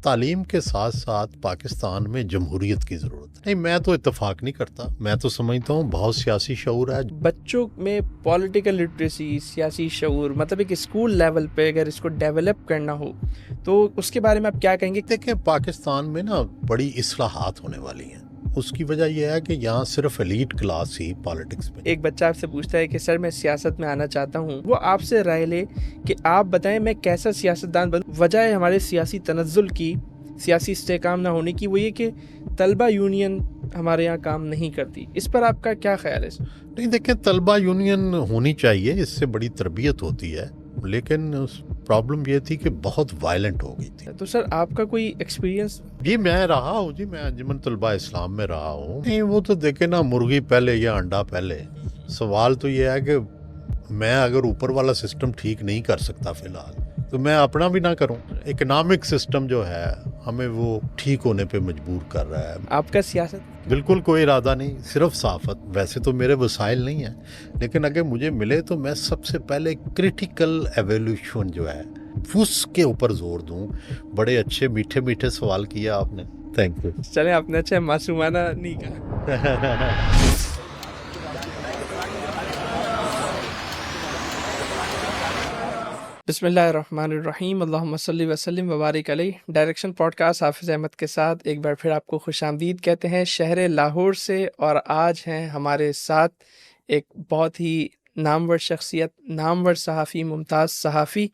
تعلیم کے ساتھ ساتھ پاکستان میں جمہوریت کی ضرورت ہے. نہیں، میں تو اتفاق نہیں کرتا. میں تو سمجھتا ہوں بہت سیاسی شعور ہے. بچوں میں پولیٹیکل لٹریسی، سیاسی شعور، مطلب ایک اسکول لیول پہ اگر اس کو ڈیولپ کرنا ہو تو اس کے بارے میں آپ کیا کہیں گے؟ دیکھیں، پاکستان میں نا بڑی اصلاحات ہونے والی ہیں. اس کی وجہ یہ ہے کہ یہاں صرف ایلیٹ کلاس ہی پالیٹکس میں. ایک بچہ آپ سے پوچھتا ہے کہ سر میں سیاست میں آنا چاہتا ہوں، وہ آپ سے رائے لے کہ آپ بتائیں میں کیسا سیاستدان بنوں. وجہ ہے ہمارے سیاسی تنزل کی، سیاسی استحکام نہ ہونے کی، وہ یہ کہ طلبہ یونین ہمارے یہاں کام نہیں کرتی. اس پر آپ کا کیا خیال ہے؟ نہیں، دیکھیں، طلبہ یونین ہونی چاہیے، اس سے بڑی تربیت ہوتی ہے، لیکن پرابلم یہ تھی کہ بہت وائلنٹ ہو گئی تھی. تو سر آپ کا کوئی ایکسپیرینس؟ جی میں رہا ہوں، جی میں انجمن طلبہ اسلام میں رہا ہوں. نہیں، وہ تو دیکھیں نا، مرغی پہلے یا انڈا پہلے. سوال تو یہ ہے کہ میں اگر اوپر والا سسٹم ٹھیک نہیں کر سکتا فی الحال تو میں اپنا بھی نہ کروں. اکنامک سسٹم جو ہے ہمیں وہ ٹھیک ہونے پہ مجبور کر رہا ہے. آپ کا سیاست بالکل کوئی ارادہ نہیں، صرف صافت. ویسے تو میرے وسائل نہیں ہیں، لیکن اگر مجھے ملے تو میں سب سے پہلے کرٹیکل ایویلیوشن جو ہے اس کے اوپر زور دوں. بڑے اچھے میٹھے میٹھے سوال کیا آپ نے، تھینک یو. چلیں، آپ نے اچھا معصومانہ نہیں کہا. بسم اللہ الرحمن الرحیم، اللہم صلی وسلم وبارک علیہ. ڈائریکشن پوڈ کاسٹ حافظ احمد کے ساتھ ایک بار پھر آپ کو خوش آمدید کہتے ہیں شہر لاہور سے. اور آج ہیں ہمارے ساتھ ایک بہت ہی نامور شخصیت، نامور صحافی، ممتاز صحافی،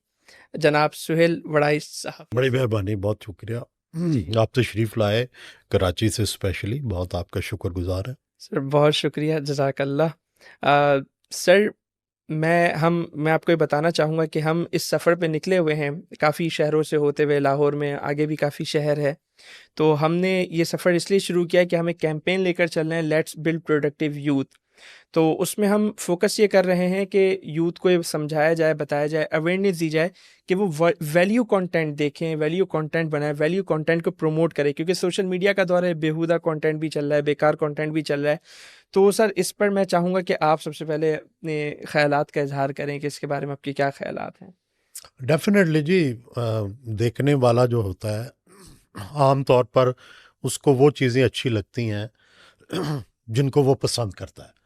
جناب سہیل وڑائی صاحب. بڑی مہربانی، بہت شکریہ. آپ تشریف لائے کراچی سے اسپیشلی، بہت آپ کا شکر گزار ہے. سر بہت شکریہ، جزاک اللہ. سر میں آپ کو یہ بتانا چاہوں گا کہ ہم اس سفر پہ نکلے ہوئے ہیں کافی شہروں سے ہوتے ہوئے. لاہور میں آگے بھی کافی شہر ہے، تو ہم نے یہ سفر اس لیے شروع کیا کہ ہم ایک کیمپین لے کر چل رہے ہیں، لیٹس بلڈ پروڈکٹیو یوتھ. تو اس میں ہم فوکس یہ کر رہے ہیں کہ یوتھ کو یہ سمجھایا جائے، بتایا جائے، اویئرنیس دی جائے کہ وہ ویلیو کانٹینٹ دیکھیں، ویلیو کانٹینٹ بنائیں، ویلیو کانٹینٹ کو پروموٹ کریں. کیونکہ سوشل میڈیا کا دور ہے، بیہودہ کانٹینٹ بھی چل رہا ہے، بیکار کانٹینٹ بھی چل رہا ہے. تو سر اس پر میں چاہوں گا کہ آپ سب سے پہلے اپنے خیالات کا اظہار کریں کہ اس کے بارے میں آپ کے کیا خیالات ہیں. ڈیفینیٹلی جی، دیکھنے والا جو ہوتا ہے عام طور پر اس کو وہ چیزیں اچھی لگتی ہیں جن کو وہ پسند کرتا ہے،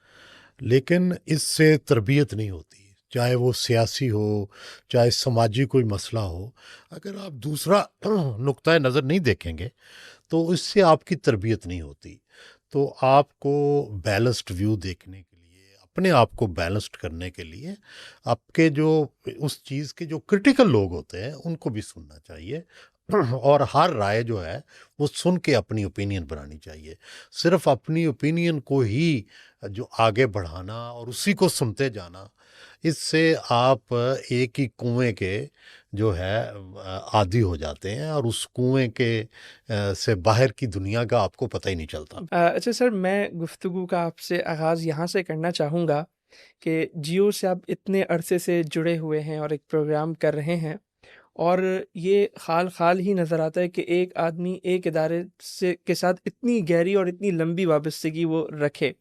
لیکن اس سے تربیت نہیں ہوتی. چاہے وہ سیاسی ہو، چاہے سماجی کوئی مسئلہ ہو، اگر آپ دوسرا نقطۂ نظر نہیں دیکھیں گے تو اس سے آپ کی تربیت نہیں ہوتی. تو آپ کو بیلنسڈ ویو دیکھنے کے لیے، اپنے آپ کو بیلنسڈ کرنے کے لیے، آپ کے جو اس چیز کے جو کرٹیکل لوگ ہوتے ہیں ان کو بھی سننا چاہیے، اور ہر رائے جو ہے وہ سن کے اپنی اوپینین بنانی چاہیے. صرف اپنی اوپینین کو ہی جو آگے بڑھانا اور اسی کو سنتے جانا، اس سے آپ ایک ہی کنویں کے جو ہے عادی ہو جاتے ہیں، اور اس کنویں کے سے باہر کی دنیا کا آپ کو پتہ ہی نہیں چلتا. اچھا سر، میں گفتگو کا آپ سے آغاز یہاں سے کرنا چاہوں گا کہ جیو سے آپ اتنے عرصے سے جڑے ہوئے ہیں اور ایک پروگرام کر رہے ہیں، اور یہ خال ہی نظر آتا ہے کہ ایک آدمی ایک ادارے کے ساتھ اتنی گہری اور اتنی لمبی وابستگی وہ رکھے.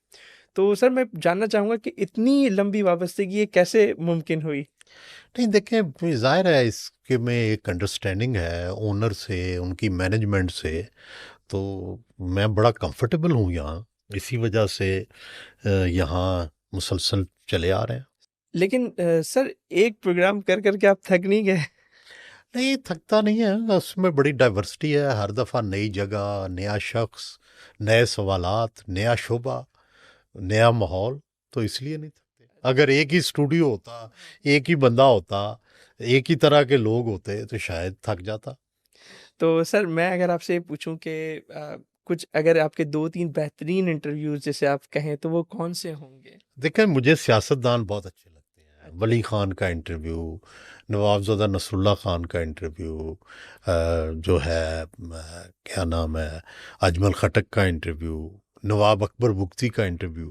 تو سر میں جاننا چاہوں گا کہ اتنی لمبی وابستگی یہ کیسے ممکن ہوئی؟ نہیں، دیکھیں، ظاہر ہے اس کے میں ایک انڈرسٹینڈنگ ہے اونر سے، ان کی مینجمنٹ سے. تو میں بڑا کمفرٹیبل ہوں یہاں، اسی وجہ سے یہاں مسلسل چلے آ رہے ہیں. لیکن سر ایک پروگرام کر کر کے آپ تھک نہیں گئے؟ نہیں، تھکتا نہیں ہے، اس میں بڑی ڈائیورسٹی ہے. ہر دفعہ نئی جگہ، نیا شخص، نئے سوالات، نیا شعبہ، نیا ماحول، تو اس لیے نہیں تھکتے. اگر ایک ہی اسٹوڈیو ہوتا، ایک ہی بندہ ہوتا، ایک ہی طرح کے لوگ ہوتے تو شاید تھک جاتا. تو سر میں اگر آپ سے پوچھوں کہ کچھ اگر آپ کے 2-3 بہترین انٹرویوز جیسے آپ کہیں تو وہ کون سے ہوں گے؟ دیکھیں، مجھے سیاستدان بہت اچھے لگتے ہیں. ولی خان کا انٹرویو، نواب زادہ نصر اللہ خان کا انٹرویو، جو ہے کیا نام ہے، اجمل خٹک کا انٹرویو، نواب اکبر بگٹی کا انٹرویو.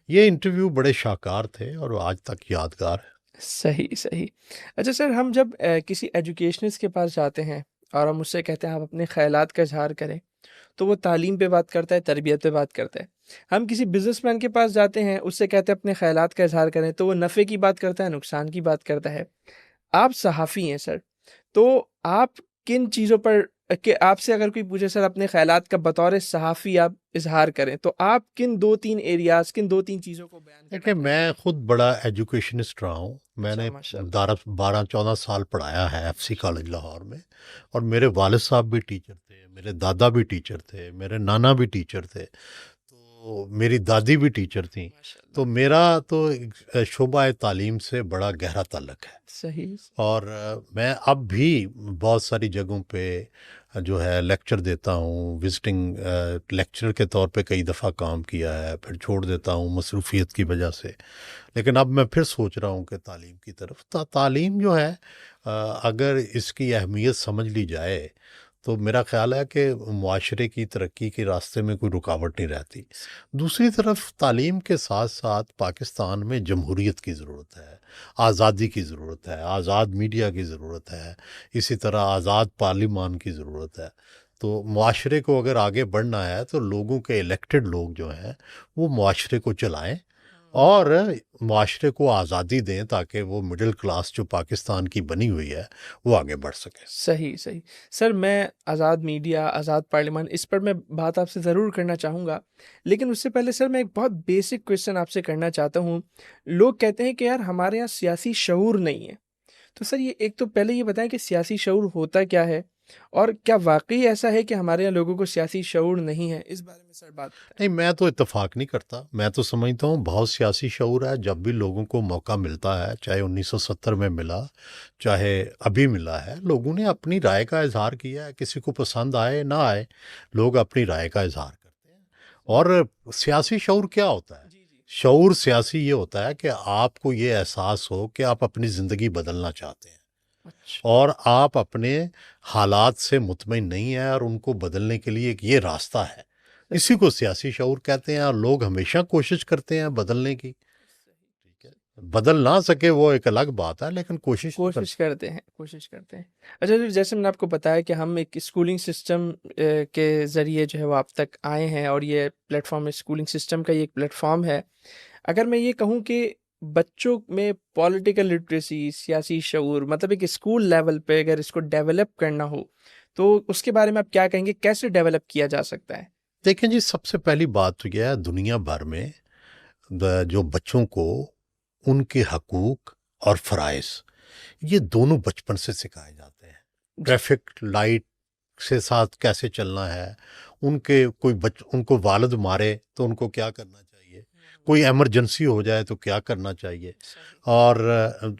یہ انٹرویو بڑے شاہکار تھے اور آج تک یادگار ہے. صحیح. اچھا سر، ہم جب کسی ایجوکیشنسٹ کے پاس جاتے ہیں اور ہم اس سے کہتے ہیں آپ اپنے خیالات کا اظہار کریں، تو وہ تعلیم پہ بات کرتا ہے، تربیت پہ بات کرتا ہے. ہم کسی بزنس مین کے پاس جاتے ہیں، اس سے کہتے ہیں اپنے خیالات کا اظہار کریں، تو وہ نفع کی بات کرتا ہے، نقصان کی بات کرتا ہے. آپ صحافی ہیں سر، تو آپ کن چیزوں پر کہ آپ سے اگر کوئی پوچھے سر اپنے خیالات کا بطور صحافی آپ اظہار کریں تو آپ کن 2-3 ایریاز کن 2-3 چیزوں کو بیان کرنا دیکھیں، چاہیں میں گے؟ خود بڑا ایجوکیشنسٹ رہا ہوں. میں اچھا نے ماشاء اللہ 12-14 سال پڑھایا ہے ایف سی کالج لاہور میں. اور میرے والد صاحب بھی ٹیچر تھے، میرے دادا بھی ٹیچر تھے، میرے نانا بھی ٹیچر تھے، تو میری دادی بھی ٹیچر تھیں. ماشاء تو اللہ میرا تو شعبہ تعلیم سے بڑا گہرا تعلق ہے. صحیح اور میں اب بھی بہت ساری جگہوں پہ جو ہے لیکچر دیتا ہوں. وزٹنگ لیکچرر کے طور پہ کئی دفعہ کام کیا ہے، پھر چھوڑ دیتا ہوں مصروفیت کی وجہ سے. لیکن اب میں پھر سوچ رہا ہوں کہ تعلیم کی طرف تعلیم جو ہے اگر اس کی اہمیت سمجھ لی جائے تو میرا خیال ہے کہ معاشرے کی ترقی کے راستے میں کوئی رکاوٹ نہیں رہتی. دوسری طرف تعلیم کے ساتھ ساتھ پاکستان میں جمہوریت کی ضرورت ہے، آزادی کی ضرورت ہے، آزاد میڈیا کی ضرورت ہے، اسی طرح آزاد پارلیمان کی ضرورت ہے. تو معاشرے کو اگر آگے بڑھنا ہے تو لوگوں کے الیکٹڈ لوگ جو ہیں وہ معاشرے کو چلائیں اور معاشرے کو آزادی دیں تاکہ وہ مڈل کلاس جو پاکستان کی بنی ہوئی ہے وہ آگے بڑھ سکے. صحیح صحیح سر میں آزاد میڈیا آزاد پارلیمان اس پر میں بات آپ سے ضرور کرنا چاہوں گا، لیکن اس سے پہلے سر میں ایک بہت بیسک کویشچن آپ سے کرنا چاہتا ہوں. لوگ کہتے ہیں کہ یار ہمارے یہاں سیاسی شعور نہیں ہے، تو سر یہ ایک تو پہلے یہ بتائیں کہ سیاسی شعور ہوتا کیا ہے، اور کیا واقعی ایسا ہے کہ ہمارے یہاں لوگوں کو سیاسی شعور نہیں ہے؟ اس بارے میں سر بات بتائیں. نہیں، میں تو اتفاق نہیں کرتا. میں تو سمجھتا ہوں بہت سیاسی شعور ہے. جب بھی لوگوں کو موقع ملتا ہے، چاہے 1970 میں ملا، چاہے ابھی ملا ہے، لوگوں نے اپنی رائے کا اظہار کیا ہے. کسی کو پسند آئے نہ آئے، لوگ اپنی رائے کا اظہار کرتے ہیں. اور سیاسی شعور کیا ہوتا ہے؟ جی جی شعور سیاسی یہ ہوتا ہے کہ آپ کو یہ احساس ہو کہ آپ اپنی زندگی بدلنا چاہتے ہیں اچھا اور آپ اپنے حالات سے مطمئن نہیں ہیں اور ان کو بدلنے کے لیے ایک یہ راستہ ہے. اسی کو سیاسی شعور کہتے ہیں. اور لوگ ہمیشہ کوشش کرتے ہیں بدلنے کی. ٹھیک ہے، بدل نہ سکے وہ ایک الگ بات ہے، لیکن کوشش تو کوشش کرتے ہیں اچھا جی، جیسے میں نے آپ کو بتایا کہ ہم ایک اسکولنگ سسٹم کے ذریعے جو ہے وہ آپ تک آئے ہیں، اور یہ پلیٹ فارم اسکولنگ سسٹم کا یہ ایک پلیٹ فارم ہے. اگر میں یہ کہوں کہ بچوں میں پولیٹیکل لٹریسی سیاسی شعور مطلب ایک اسکول لیول پہ اگر اس کو ڈیولپ کرنا ہو تو اس کے بارے میں آپ کیا کہیں گے، کیسے ڈیولپ کیا جا سکتا ہے؟ دیکھیں جی، سب سے پہلی بات تو یہ ہے دنیا بھر میں جو بچوں کو ان کے حقوق اور فرائض یہ دونوں بچپن سے سکھائے جاتے ہیں. جی ٹریفک لائٹ سے ساتھ کیسے چلنا ہے، ان کو والد مارے تو ان کو کیا کرنا چاہیے، کوئی ایمرجنسی ہو جائے تو کیا کرنا چاہیے، صحیح اور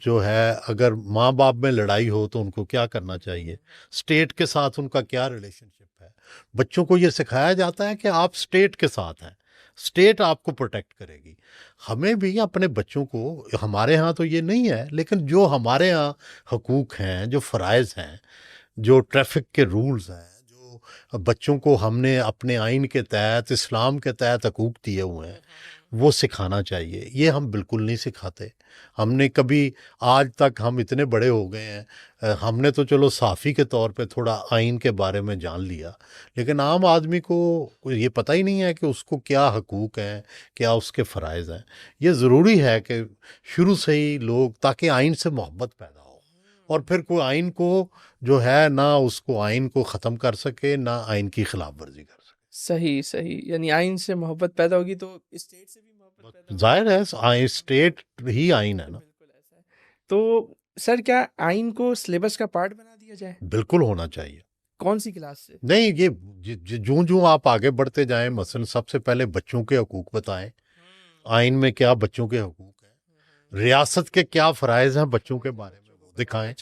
جو ہے اگر ماں باپ میں لڑائی ہو تو ان کو کیا کرنا چاہیے، اسٹیٹ کے ساتھ ان کا کیا ریلیشن شپ ہے. بچوں کو یہ سکھایا جاتا ہے کہ آپ اسٹیٹ کے ساتھ ہیں، اسٹیٹ آپ کو پروٹیکٹ کرے گی. ہمیں بھی اپنے بچوں کو، ہمارے ہاں تو یہ نہیں ہے لیکن جو ہمارے ہاں حقوق ہیں، جو فرائض ہیں، جو ٹریفک کے رولز ہیں، جو بچوں کو ہم نے اپنے آئین کے تحت، اسلام کے تحت حقوق دیے ہوئے ہیں، وہ سکھانا چاہیے. یہ ہم بالکل نہیں سکھاتے. ہم نے کبھی آج تک، ہم اتنے بڑے ہو گئے ہیں، ہم نے تو چلو صحافی کے طور پہ تھوڑا آئین کے بارے میں جان لیا، لیکن عام آدمی کو یہ پتہ ہی نہیں ہے کہ اس کو کیا حقوق ہیں، کیا اس کے فرائض ہیں. یہ ضروری ہے کہ شروع سے ہی لوگ، تاکہ آئین سے محبت پیدا ہو، اور پھر کوئی آئین کو جو ہے نہ اس کو آئین کو ختم کر سکے، نہ آئین کی خلاف ورزی کر صحیح یعنی آئین سے محبت پیدا ہوگی تو اسٹیٹ سے بھی محبت پیدا سکے. ہوگی. ظاہر ہے اسٹیٹ ہی آئین ہے نا. بالکل ایسا ہے. تو سر کیا آئین کو سلیبس کا پارٹ بنا دیا جائے؟ بالکل ہونا چاہیے. کون سی کلاس سے؟ نہیں، یہ جوں آپ آگے بڑھتے جائیں، مثلا سب سے پہلے بچوں کے حقوق بتائیں. آئین میں کیا بچوں کے حقوق ہیں، ریاست کے کیا فرائض ہیں بچوں کے بارے میں وہ دکھائیں.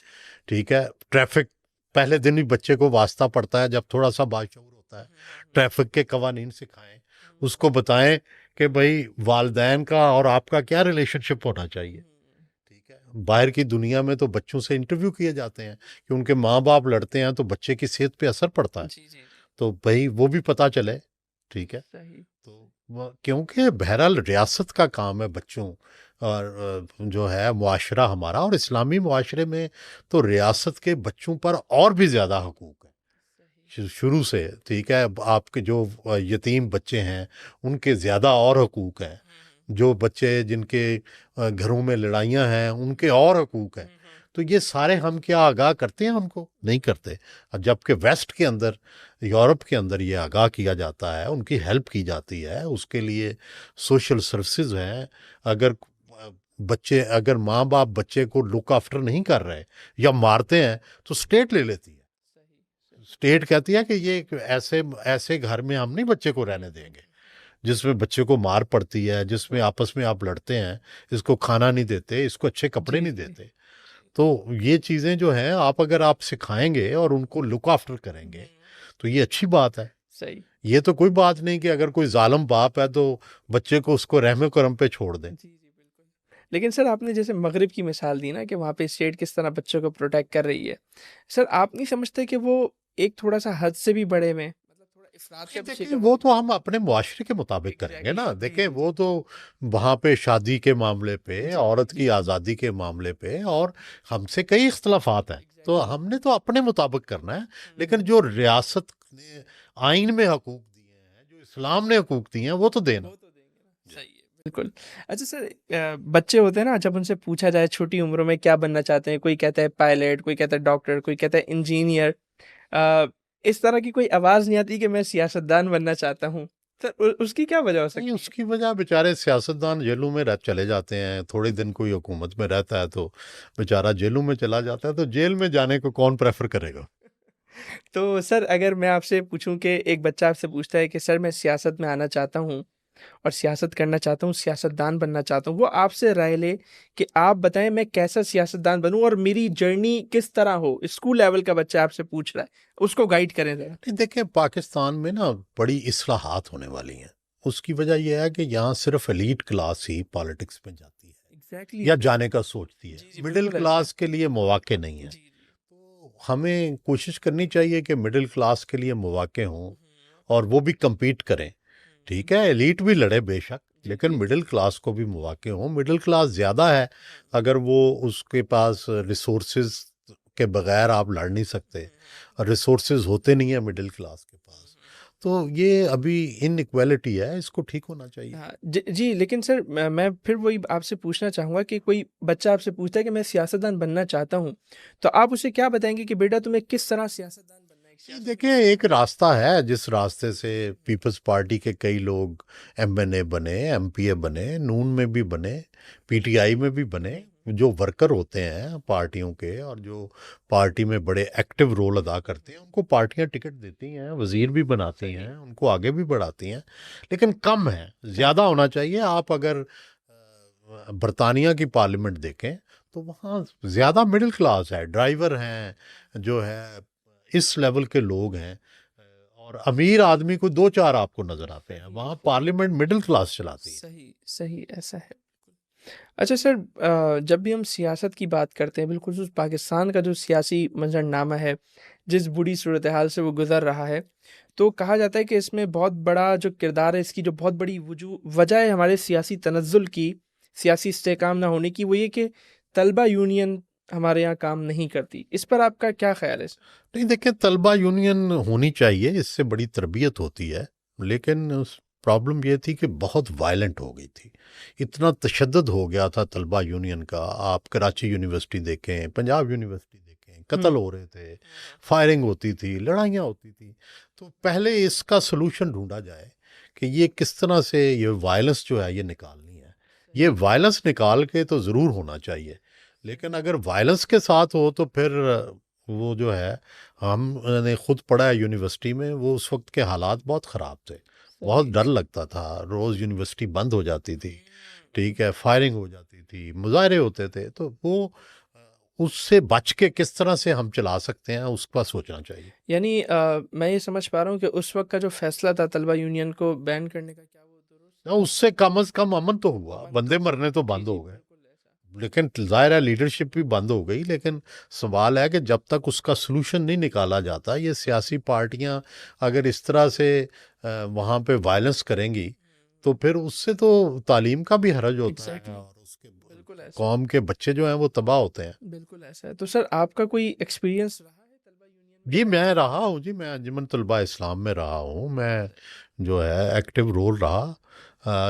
ٹھیک ہے، ٹریفک پہلے دن ہی بچے کو واسطہ پڑتا ہے جب تھوڑا سا باشعور ہوتا ہے. ٹریفک کے قوانین سکھائیں، اس کو بتائیں کہ بھائی والدین کا اور آپ کا کیا ریلیشن شپ ہونا چاہیے. ٹھیک ہے، باہر کی دنیا میں تو بچوں سے انٹرویو کیے جاتے ہیں کہ ان کے ماں باپ لڑتے ہیں تو بچے کی صحت پہ اثر پڑتا ہے، جی جی تو بھائی وہ بھی پتہ چلے. ٹھیک ہے، صحیح تو کیونکہ بہرحال ریاست کا کام ہے بچوں، اور جو ہے معاشرہ ہمارا، اور اسلامی معاشرے میں تو ریاست کے بچوں پر اور بھی زیادہ حقوق ہیں شروع سے. ٹھیک ہے، آپ کے جو یتیم بچے ہیں ان کے زیادہ اور حقوق ہیں، جو بچے جن کے گھروں میں لڑائیاں ہیں ان کے اور حقوق ہیں. تو تو یہ سارے ہم کیا آگاہ کرتے ہیں ہم کو؟ نہیں کرتے. جبکہ ویسٹ کے اندر، یورپ کے اندر یہ آگاہ کیا جاتا ہے، ان کی ہیلپ کی جاتی ہے، اس کے لیے سوشل سروسز ہیں. اگر ماں باپ بچے کو لک آفٹر نہیں کر رہے یا مارتے ہیں تو اسٹیٹ لے لیتی ہے. اسٹیٹ کہتی ہے کہ یہ ایسے گھر میں ہم نہیں بچے کو رہنے دیں گے جس میں بچے کو مار پڑتی ہے، جس میں آپس میں آپ لڑتے ہیں، اس کو کھانا نہیں دیتے، اس کو اچھے کپڑے نہیں دیتے. تو یہ چیزیں جو ہیں اگر آپ سکھائیں گے اور ان کو لک آفٹر کریں گے تو یہ اچھی بات ہے. صحیح. یہ تو کوئی بات نہیں کہ اگر کوئی ظالم باپ ہے تو بچے کو اس کو رحم و کرم پہ چھوڑ دیں. جی بالکل. لیکن سر آپ نے جیسے مغرب کی مثال دی نا کہ وہاں پہ اسٹیٹ کس طرح بچوں کو پروٹیکٹ کر رہی ہے، سر آپ نہیں سمجھتے کہ وہ ایک تھوڑا سا حد سے بھی بڑے میں مطلب تھوڑا افراط کا دیکھیں وہ تو ہم اپنے معاشرے کے مطابق کریں گے نا. دیکھیں وہ تو وہاں پہ شادی کے معاملے پہ، عورت کی آزادی کے معاملے پہ، اور ہم سے کئی اختلافات ہیں، تو ہم نے تو اپنے مطابق کرنا ہے. لیکن جو ریاست نے آئین میں حقوق دیے ہیں، جو اسلام نے حقوق دیے ہیں، وہ تو دینا. صحیح ہے. بالکل. اچھا سر، بچے ہوتے ہیں نا، جب ان سے پوچھا جائے چھوٹی عمروں میں کیا بننا چاہتے ہیں، کوئی کہتا ہے پائلٹ، کوئی کہتا ہے ڈاکٹر، کوئی کہتا ہے انجینئر، اس طرح کی کوئی آواز نہیں آتی کہ میں سیاستدان بننا چاہتا ہوں. سر اس کی کیا وجہ ہو سکتی نہیں، ہے؟ اس کی وجہ بیچارے سیاستدان جیلوں میں چلے جاتے ہیں. تھوڑے دن کوئی حکومت میں رہتا ہے تو بیچارہ جیلوں میں چلا جاتا ہے، تو جیل میں جانے کو کون پریفر کرے گا؟ تو سر اگر میں آپ سے پوچھوں کہ ایک بچہ آپ سے پوچھتا ہے کہ سر میں سیاست میں آنا چاہتا ہوں اور سیاست کرنا چاہتا ہوں، سیاستدان بننا چاہتا ہوں، وہ آپ سے رائے لے کہ آپ بتائیں میں کیسا سیاستدان بنوں اور میری جرنی کس طرح ہو، اسکول لیول کا بچہ آپ سے پوچھ رہا ہے، اس کو گائیڈ کریں ذرا. نہیں، دیکھیں پاکستان میں نا بڑی اصلاحات ہونے والی ہیں. اس کی وجہ یہ ہے کہ یہاں صرف ایلیٹ کلاس ہی پالیٹکس میں جاتی ہے ایگزیکٹلی. یا جانے کا سوچتی ہے. جی مڈل بالکل ایسا کلاس کے لیے مواقع نہیں ہیں. جی تو ہمیں کوشش کرنی چاہیے کہ مڈل کلاس کے لیے مواقع ہوں اور وہ بھی کمپیٹ کریں. ٹھیک ہے، ایلیٹ بھی لڑے بے شک، لیکن مڈل کلاس کو بھی مواقع ہوں. مڈل کلاس زیادہ ہے، اگر وہ اس کے پاس ریسورسز کے بغیر آپ لڑ نہیں سکتے، اور ریسورسز ہوتے نہیں ہیں مڈل کلاس کے پاس، تو یہ ابھی ان ایکویلٹی ہے، اس کو ٹھیک ہونا چاہیے. ہاں جی. لیکن سر میں پھر وہی آپ سے پوچھنا چاہوں گا کہ کوئی بچہ آپ سے پوچھتا ہے کہ میں سیاستدان بننا چاہتا ہوں، تو آپ اسے کیا بتائیں گے کہ بیٹا تمہیں کس طرح سیاستدان بننا ہے؟ دیکھیں ایک راستہ ہے جس راستے سے پیپلز پارٹی کے کئی لوگ ایم این اے بنے، ایم پی اے بنے، نون میں بھی بنے، پی ٹی آئی میں بھی بنے. جو ورکر ہوتے ہیں پارٹیوں کے اور جو پارٹی میں بڑے ایکٹیو رول ادا کرتے ہیں، ان کو پارٹیاں ٹکٹ دیتی ہیں، وزیر بھی بناتی ہیں، ان کو آگے بھی بڑھاتی ہیں، لیکن کم ہے، زیادہ ہونا چاہیے. آپ اگر برطانیہ کی پارلیمنٹ دیکھیں تو وہاں زیادہ مڈل کلاس ہے، ڈرائیور ہیں، جو ہے اس لیول کے لوگ ہیں، اور امیر آدمی کو دو چار آپ کو نظر آتے ہیں. وہاں پارلیمنٹ مڈل کلاس چلاتی ہے. صحیح ایسا ہے. اچھا سر، جب بھی ہم سیاست کی بات کرتے ہیں، بالخصوص پاکستان کا جو سیاسی منظرنامہ ہے، جس بری صورتحال سے وہ گزر رہا ہے، تو کہا جاتا ہے کہ اس میں بہت بڑا جو کردار ہے، اس کی جو بہت بڑی وجہ ہے ہمارے سیاسی تنزل کی، سیاسی استحکام نہ ہونے کی، وہ یہ کہ طلبہ یونین ہمارے یہاں کام نہیں کرتی. اس پر آپ کا کیا خیال ہے سر؟ نہیں، دیکھیں طلبہ یونین ہونی چاہیے، اس سے بڑی تربیت ہوتی ہے، لیکن پرابلم یہ تھی کہ بہت وائلنٹ ہو گئی تھی. اتنا تشدد ہو گیا تھا طلبہ یونین کا. آپ کراچی یونیورسٹی دیکھیں، پنجاب یونیورسٹی دیکھیں، قتل ہو رہے تھے، فائرنگ ہوتی تھی، لڑائیاں ہوتی تھی. تو پہلے اس کا سلوشن ڈھونڈا جائے کہ یہ کس طرح سے یہ وائلنس جو ہے یہ نکالنی ہے. یہ وائلنس نکال کے تو ضرور ہونا چاہیے، لیکن اگر وائلنس کے ساتھ ہو تو پھر وہ جو ہے، ہم نے خود پڑھا ہے یونیورسٹی میں، وہ اس وقت کے حالات بہت خراب تھے، بہت ڈر لگتا تھا، روز یونیورسٹی بند ہو جاتی تھی، ٹھیک ہے، فائرنگ ہو جاتی تھی، مظاہرے ہوتے تھے. تو وہ اس سے بچ کے کس طرح سے ہم چلا سکتے ہیں، اس کا سوچنا چاہیے. یعنی میں یہ سمجھ پا رہا ہوں کہ اس وقت کا جو فیصلہ تھا طلبہ یونین کو بین کرنے کا، کیا وہ درست؟ اس سے کم از کم امن تو ہوا، بندے مرنے تو بند ہو گئے، لیکن ظاہر ہے لیڈرشپ بھی بند ہو گئی. لیکن سوال ہے کہ جب تک اس کا سلوشن نہیں نکالا جاتا، یہ سیاسی پارٹیاں اگر اس طرح سے وہاں پہ وائلنس کریں گی تو پھر اس سے تو تعلیم کا بھی حرج ہوتا ہے، اور اس کے قوم کے بچے جو ہیں وہ تباہ ہوتے ہیں. بالکل ایسا ہے. تو سر آپ کا کوئی ایکسپیرینس رہا ہے طلبہ یونین میں؟ جی میں رہا ہوں، جی میں انجمن طلبہ اسلام میں رہا ہوں، میں جو ہے ایکٹیو رول رہا.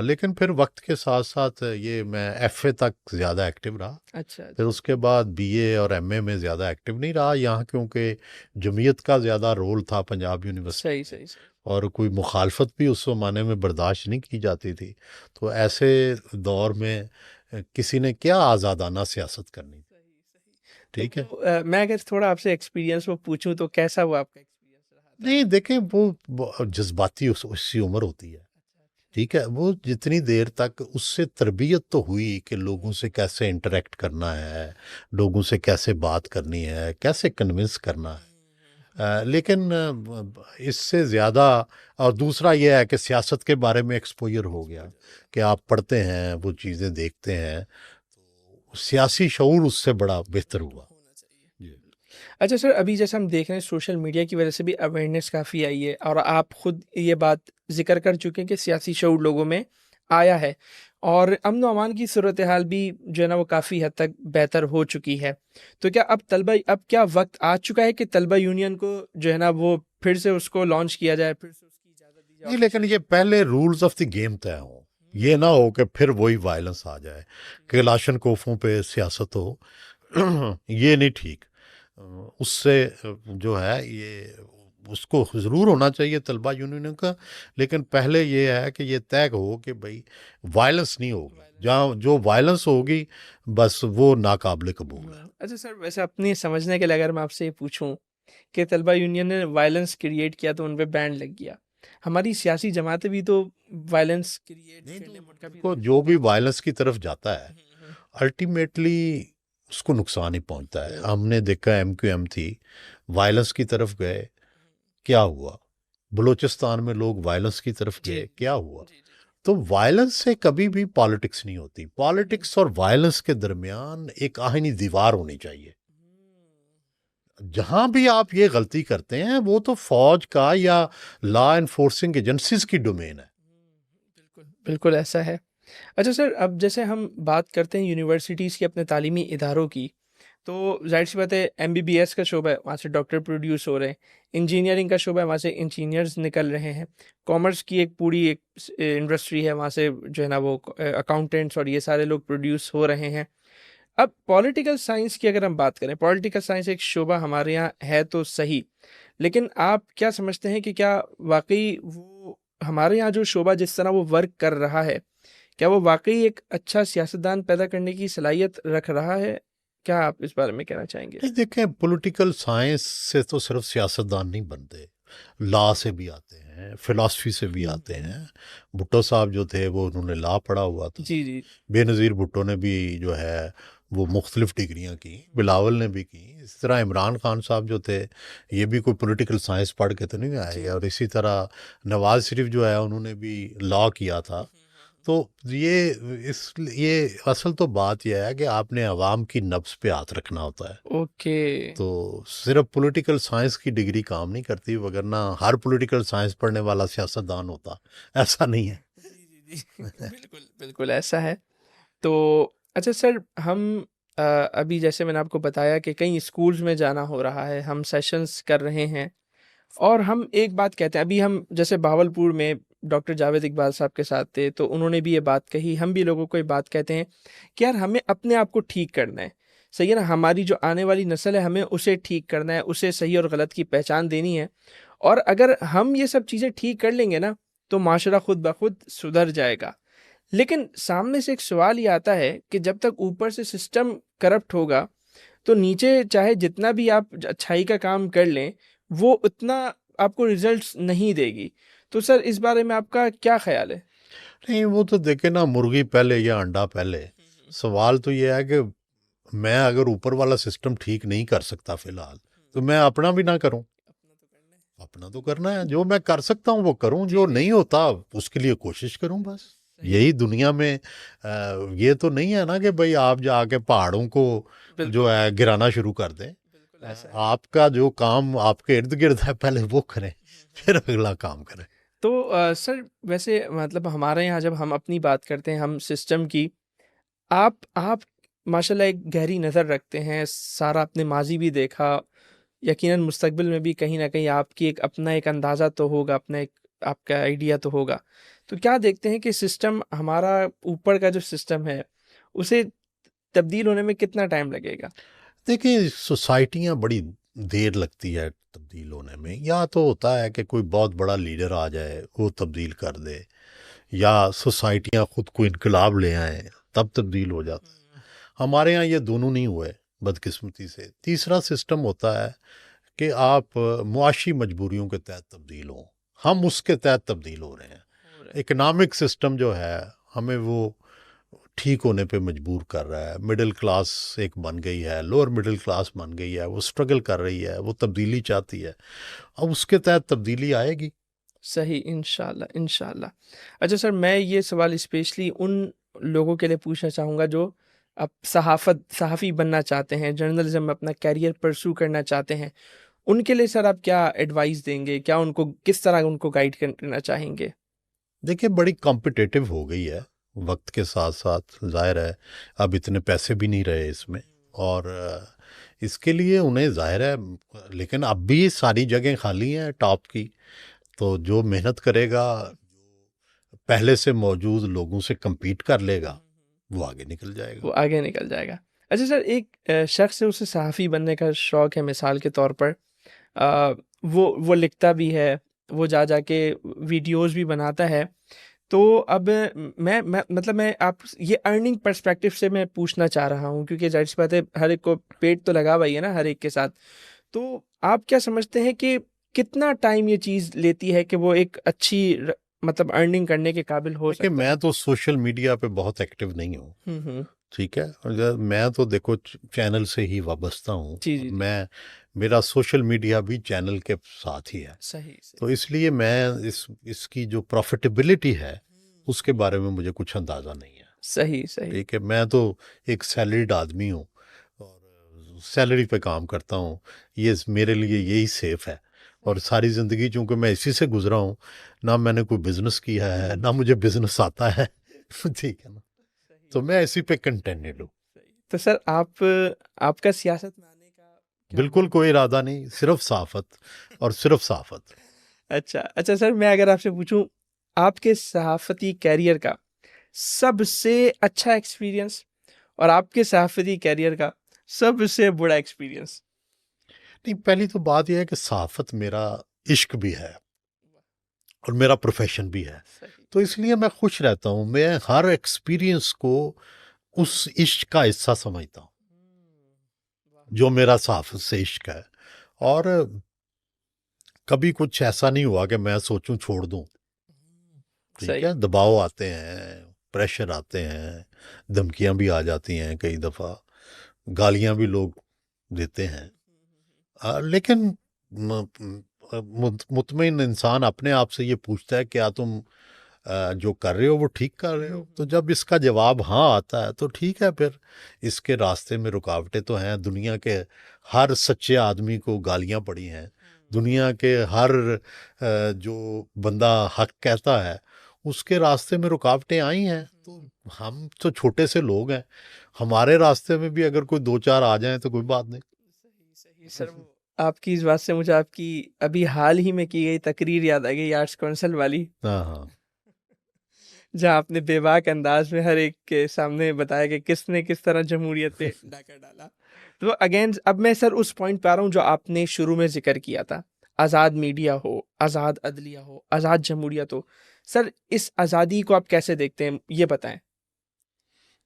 لیکن پھر وقت کے ساتھ ساتھ یہ میں ایف اے تک زیادہ ایکٹیو رہا. اچھا پھر اس کے بعد بی اے اور ایم اے میں زیادہ ایکٹیو نہیں رہا یہاں، کیونکہ جمعیت کا زیادہ رول تھا پنجاب یونیورسٹی صحیح میں، صحیح صحیح اور کوئی مخالفت بھی اس زمانے میں برداشت نہیں کی جاتی تھی. تو ایسے دور میں کسی نے کیا آزادانہ سیاست کرنی تھی. ٹھیک ہے. تو میں اگر تھوڑا آپ سے ایکسپیرینس وہ پوچھوں تو کیسا وہ آپ کا ایکسپیرینس رہا تھا؟ نہیں دیکھیں، وہ جذباتی اسی عمر ہوتی ہے. ٹھیک ہے. وہ جتنی دیر تک اس سے تربیت تو ہوئی کہ لوگوں سے کیسے انٹریکٹ کرنا ہے، لوگوں سے کیسے بات کرنی ہے، کیسے کنونس کرنا ہے. لیکن اس سے زیادہ، اور دوسرا یہ ہے کہ سیاست کے بارے میں ایکسپوجر ہو گیا کہ آپ پڑھتے ہیں، وہ چیزیں دیکھتے ہیں، تو سیاسی شعور اس سے بڑا بہتر ہوا. ہونا چاہیے. جی. اچھا سر، ابھی جیسے ہم دیکھ رہے ہیں سوشل میڈیا کی وجہ سے بھی اویئرنیس کافی آئی ہے، اور آپ خود یہ بات ذکر کر چکے ہیں کہ سیاسی شعور لوگوں میں آیا ہے، اور امن و امان کی صورتحال بھی جو ہے نا وہ کافی حد تک بہتر ہو چکی ہے. تو کیا اب کیا وقت آ چکا ہے کہ طلبہ یونین کو جو ہے نا وہ پھر سے اس کو لانچ کیا جائے، پھر سے اس کی اجازت دی جائے؟ نہیں، لیکن یہ پہلے رولز آف دی گیم طے ہوں. یہ نہ ہو کہ پھر وہی وائلنس آ جائے، کلاشن کوفوں پہ سیاست ہو. یہ نہیں ٹھیک. اس سے جو ہے یہ اس کو ضرور ہونا چاہیے طلبہ یونین کا، لیکن پہلے یہ ہے کہ یہ طے ہو کہ بھائی وائلنس نہیں ہوگی. جہاں جو وائلنس ہوگی بس وہ ناقابل قبول ہے. اچھا سر، ویسے اپنی سمجھنے کے لیے اگر میں آپ سے یہ پوچھوں کہ طلبہ یونین نے وائلنس کریٹ کیا تو ان پہ بین لگ گیا، ہماری سیاسی جماعتیں بھی تو وائلنس کریٹ نہیں کرنے میں ان کا بھی تو جو بھی وائلنس کی طرف جاتا ہے الٹیمیٹلی اس کو نقصان ہی پہنچتا ہے. ہم نے دیکھا ایم کیو ایم تھی، وائلنس کی طرف گئے، کیا ہوا؟ بلوچستان میں لوگ وائلنس کی طرف گئے، کیا ہوا؟ تو وائلنس سے کبھی بھی پالیٹکس نہیں ہوتی. پالیٹکس اور وائلنس کے درمیان ایک آہنی دیوار ہونی چاہیے. جہاں بھی آپ یہ غلطی کرتے ہیں وہ تو فوج کا یا لا انفورسنگ ایجنسیز کی ڈومین ہے. بالکل بالکل ایسا ہے. اچھا سر، اب جیسے ہم بات کرتے ہیں یونیورسٹیز کی، اپنے تعلیمی اداروں کی، تو ظاہر سی بات ہے ایم بی بی ایس کا شعبہ ہے، وہاں سے ڈاکٹر پروڈیوس ہو رہے ہیں. انجینئرنگ کا شعبہ ہے، وہاں سے انجینئرز نکل رہے ہیں. کامرس کی ایک پوری ایک انڈسٹری ہے، وہاں سے جو ہے نا وہ اکاؤنٹنٹس اور یہ سارے لوگ پروڈیوس ہو رہے ہیں. اب پولیٹیکل سائنس کی اگر ہم بات کریں، پولیٹیکل سائنس ایک شعبہ ہمارے یہاں ہے تو صحیح، لیکن آپ کیا سمجھتے ہیں کہ کیا واقعی وہ ہمارے یہاں جو شعبہ جس طرح وہ ورک کر رہا ہے، کیا وہ واقعی ایک اچھا سیاستدان پیدا کرنے کی صلاحیت رکھ رہا ہے؟ کیا آپ اس بارے میں کہنا چاہیں گے؟ نہیں دیکھیں، پولیٹیکل سائنس سے تو صرف سیاستدان نہیں بنتے، لا سے بھی آتے ہیں، فلاسفی سے بھی آتے ہیں. بھٹو صاحب جو تھے وہ انہوں نے لا پڑھا ہوا تھا. جی جی. بے نظیر بھٹو نے بھی جو ہے وہ مختلف ڈگریاں کی، بلاول نے بھی کی. اس طرح عمران خان صاحب جو تھے یہ بھی کوئی پولیٹیکل سائنس پڑھ کے تو نہیں آئے. اور اسی طرح نواز شریف جو ہے انہوں نے بھی لا کیا تھا. تو یہ اصل تو بات یہ ہے کہ آپ نے عوام کی نبض پہ ہاتھ رکھنا ہوتا ہے. اوکے. تو صرف پولیٹیکل سائنس کی ڈگری کام نہیں کرتی، وگرنہ ہر پولیٹیکل سائنس پڑھنے والا سیاستدان ہوتا، ایسا نہیں ہے. بالکل بالکل ایسا ہے. تو اچھا سر، ہم ابھی جیسے میں نے آپ کو بتایا کہ کئی اسکولز میں جانا ہو رہا ہے، ہم سیشنز کر رہے ہیں، اور ہم ایک بات کہتے ہیں، ابھی ہم جیسے بہاولپور میں ڈاکٹر جاوید اقبال صاحب کے ساتھ تھے تو انہوں نے بھی یہ بات کہی، ہم بھی لوگوں کو یہ بات کہتے ہیں کہ یار ہمیں اپنے آپ کو ٹھیک کرنا ہے. صحیح ہے نا، ہماری جو آنے والی نسل ہے ہمیں اسے ٹھیک کرنا ہے، اسے صحیح اور غلط کی پہچان دینی ہے، اور اگر ہم یہ سب چیزیں ٹھیک کر لیں گے نا تو معاشرہ خود بخود سدھر جائے گا. لیکن سامنے سے ایک سوال یہ آتا ہے کہ جب تک اوپر سے سسٹم کرپٹ ہوگا تو نیچے چاہے جتنا بھی آپ اچھائی کا کام کر لیں وہ اتنا آپ کو ریزلٹس نہیں دے گی. تو سر اس بارے میں آپ کا کیا خیال ہے؟ نہیں، وہ تو دیکھیں نا، مرغی پہلے یا انڈا پہلے. سوال تو یہ ہے کہ میں اگر اوپر والا سسٹم ٹھیک نہیں کر سکتا فی الحال تو میں اپنا بھی نہ کروں. اپنا تو کرنا ہے، جو میں کر سکتا ہوں وہ کروں، جو نہیں ہوتا اس کے لیے کوشش کروں. بس یہی دنیا میں یہ تو نہیں ہے نا کہ بھئی آپ جا کے پہاڑوں کو جو ہے گرانا شروع کر دیں. آپ کا جو کام آپ کے ارد گرد ہے پہلے وہ کریں، پھر اگلا کام کریں. تو سر ویسے مطلب ہمارے یہاں جب ہم اپنی بات کرتے ہیں ہم سسٹم کی، آپ ماشاءاللہ ایک گہری نظر رکھتے ہیں، سارا اپنے ماضی بھی دیکھا، یقیناً مستقبل میں بھی کہیں نہ کہیں آپ کی ایک اپنا ایک اندازہ تو ہوگا، اپنا ایک آپ کا آئیڈیا تو ہوگا. تو کیا دیکھتے ہیں کہ سسٹم ہمارا اوپر کا جو سسٹم ہے اسے تبدیل ہونے میں کتنا ٹائم لگے گا؟ دیکھیں سوسائٹیاں بڑی دیر لگتی ہے تبدیل ہونے میں. یا تو ہوتا ہے کہ کوئی بہت بڑا لیڈر آ جائے وہ تبدیل کر دے، یا سوسائٹیاں خود کو انقلاب لے آئیں تب تبدیل ہو جاتا ہے. ہمارے ہاں یہ دونوں نہیں ہوئے بدقسمتی سے. تیسرا سسٹم ہوتا ہے کہ آپ معاشی مجبوریوں کے تحت تبدیل ہوں. ہم اس کے تحت تبدیل ہو رہے ہیں. اکنامک سسٹم جو ہے ہمیں وہ ٹھیک ہونے پہ مجبور کر رہا ہے. مڈل کلاس ایک بن گئی ہے، لوور مڈل کلاس بن گئی ہے، وہ سٹرگل کر رہی ہے، وہ تبدیلی چاہتی ہے. اب اس کے تحت تبدیلی آئے گی. صحیح، انشاءاللہ انشاءاللہ. اچھا سر، میں یہ سوال اسپیشلی ان لوگوں کے لیے پوچھنا چاہوں گا جو اب صحافی بننا چاہتے ہیں، جرنلزم میں اپنا کیریئر پرسو کرنا چاہتے ہیں. ان کے لیے سر آپ کیا ایڈوائس دیں گے؟ کیا ان کو کس طرح ان کو گائیڈ کرنا چاہیں گے؟ دیکھیں بڑی کمپٹیٹو ہو گئی ہے وقت کے ساتھ ساتھ. ظاہر ہے اب اتنے پیسے بھی نہیں رہے اس میں، اور اس کے لیے انہیں ظاہر ہے، لیکن اب بھی ساری جگہیں خالی ہیں ٹاپ کی. تو جو محنت کرے گا، پہلے سے موجود لوگوں سے کمپیٹ کر لے گا، وہ آگے نکل جائے گا. وہ آگے نکل جائے گا. اچھا سر، ایک شخص ہے، اسے صحافی بننے کا شوق ہے، مثال کے طور پر وہ لکھتا بھی ہے، وہ جا کے ویڈیوز بھی بناتا ہے. تو اب میں آپ یہ ارننگ پرسپیکٹو سے میں پوچھنا چاہ رہا ہوں، کیونکہ ظاہر سی بات ہے ہر ایک کو پیٹ تو لگا ہوا ہی ہے نا ہر ایک کے ساتھ. تو آپ کیا سمجھتے ہیں کہ کتنا ٹائم یہ چیز لیتی ہے کہ وہ ایک اچھی مطلب ارننگ کرنے کے قابل ہو کہ سکتا میں تو سوشل میڈیا پہ بہت ایکٹیو نہیں ہوں. ہے؟ ٹھیک ہے، میں تو دیکھو چینل سے ہی وابستہ ہوں. جی جی جی، میرا سوشل میڈیا بھی چینل کے ساتھ ہی ہے. صحیح تو صحیح. اس لیے میں اس کی جو پروفیٹیبلٹی ہے اس کے بارے میں مجھے کچھ اندازہ نہیں ہے. صحیح صحیح. ٹھیک ہے، میں تو ایک سیلریڈ آدمی ہوں اور سیلری پہ کام کرتا ہوں. یہ میرے لیے یہی سیف ہے. اور ساری زندگی چونکہ میں اسی سے گزرا ہوں، نہ میں نے کوئی بزنس کیا ہے، نہ مجھے بزنس آتا ہے. ٹھیک ہے نا، تو میں اسی پہ کنٹینٹ ہوں. تو سر آپ کا سیاست میں آنے کا کیا بالکل کوئی ارادہ نہیں، صرف صحافت اور صرف صحافت. اچھا سر، میں اگر آپ سے پوچھوں آپ کے صحافتی کیریئر کا سب سے اچھا ایکسپیرینس اور آپ کے صحافتی کیریئر کا سب سے بڑا ایکسپیرینس. نہیں، پہلی تو بات یہ ہے کہ صحافت میرا عشق بھی ہے اور میرا پروفیشن بھی ہے. تو اس لیے میں خوش رہتا ہوں. میں ہر ایکسپیرینس کو اس عشق کا حصہ سمجھتا ہوں جو میرا صحافت سے عشق ہے. اور کبھی کچھ ایسا نہیں ہوا کہ میں سوچوں چھوڑ دوں. ٹھیک ہے، دباؤ آتے ہیں، پریشر آتے ہیں، دھمکیاں بھی آ جاتی ہیں، کئی دفعہ گالیاں بھی لوگ دیتے ہیں. لیکن مطمئن انسان اپنے آپ سے یہ پوچھتا ہے کیا تم جو کر رہے ہو وہ ٹھیک کر رہے ہو. تو جب اس کا جواب ہاں آتا ہے تو ٹھیک ہے. پھر اس کے راستے میں رکاوٹیں تو ہیں. دنیا کے ہر سچے آدمی کو گالیاں پڑی ہیں. دنیا کے ہر جو بندہ حق کہتا ہے اس کے راستے میں رکاوٹیں آئی ہیں. تو ہم تو چھوٹے سے لوگ ہیں، ہمارے راستے میں بھی اگر کوئی دو چار آ جائیں تو کوئی بات نہیں. صحیح سر. آپ کی اس بات سے مجھے آپ کی ابھی حال ہی میں کی گئی تقریر یاد آ گئی، آرٹس کونسل والی، ہاں جہاں آپ نے بے باک انداز میں ہر ایک کے سامنے بتایا کہ کس نے کس طرح جمہوریت پہ ڈاکہ ڈالا. تو اگین اب میں سر اس پوائنٹ پہ آ رہا ہوں جو آپ نے شروع میں ذکر کیا تھا، آزاد میڈیا ہو، آزاد عدلیہ ہو، آزاد جمہوریت ہو. سر اس آزادی کو آپ کیسے دیکھتے ہیں یہ بتائیں.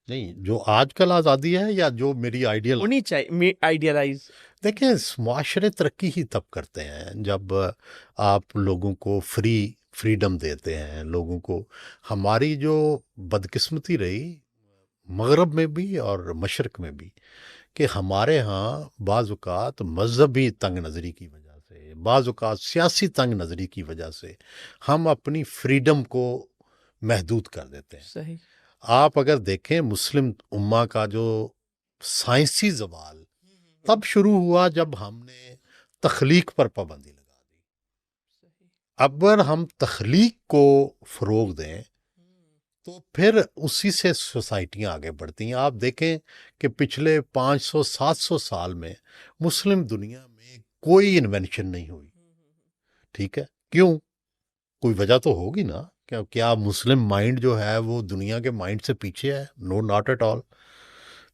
نہیں، جو آج کل آزادی ہے یا جو میری آئیڈیل ہونی چاہیے آئیڈیالائز. دیکھیں معاشرے ترقی ہی تب کرتے ہیں جب آپ لوگوں کو فریڈم دیتے ہیں. لوگوں کو، ہماری جو بدقسمتی رہی مغرب میں بھی اور مشرق میں بھی، کہ ہمارے ہاں بعض اوقات مذہبی تنگ نظری کی وجہ سے، بعض اوقات سیاسی تنگ نظری کی وجہ سے ہم اپنی فریڈم کو محدود کر دیتے ہیں. صحیح. آپ اگر دیکھیں مسلم امہ کا جو سائنسی زوال تب شروع ہوا جب ہم نے تخلیق پر پابندی لگا دی. اگر ہم تخلیق کو فروغ دیں تو پھر اسی سے سوسائٹیاں آگے بڑھتی ہیں. آپ دیکھیں کہ پچھلے 500-700 سال میں مسلم دنیا میں کوئی انوینشن نہیں ہوئی. ٹھیک ہے، کیوں؟ کوئی وجہ تو ہوگی نا. کیا مسلم مائنڈ جو ہے وہ دنیا کے مائنڈ سے پیچھے ہے؟ نو، ناٹ ایٹ آل.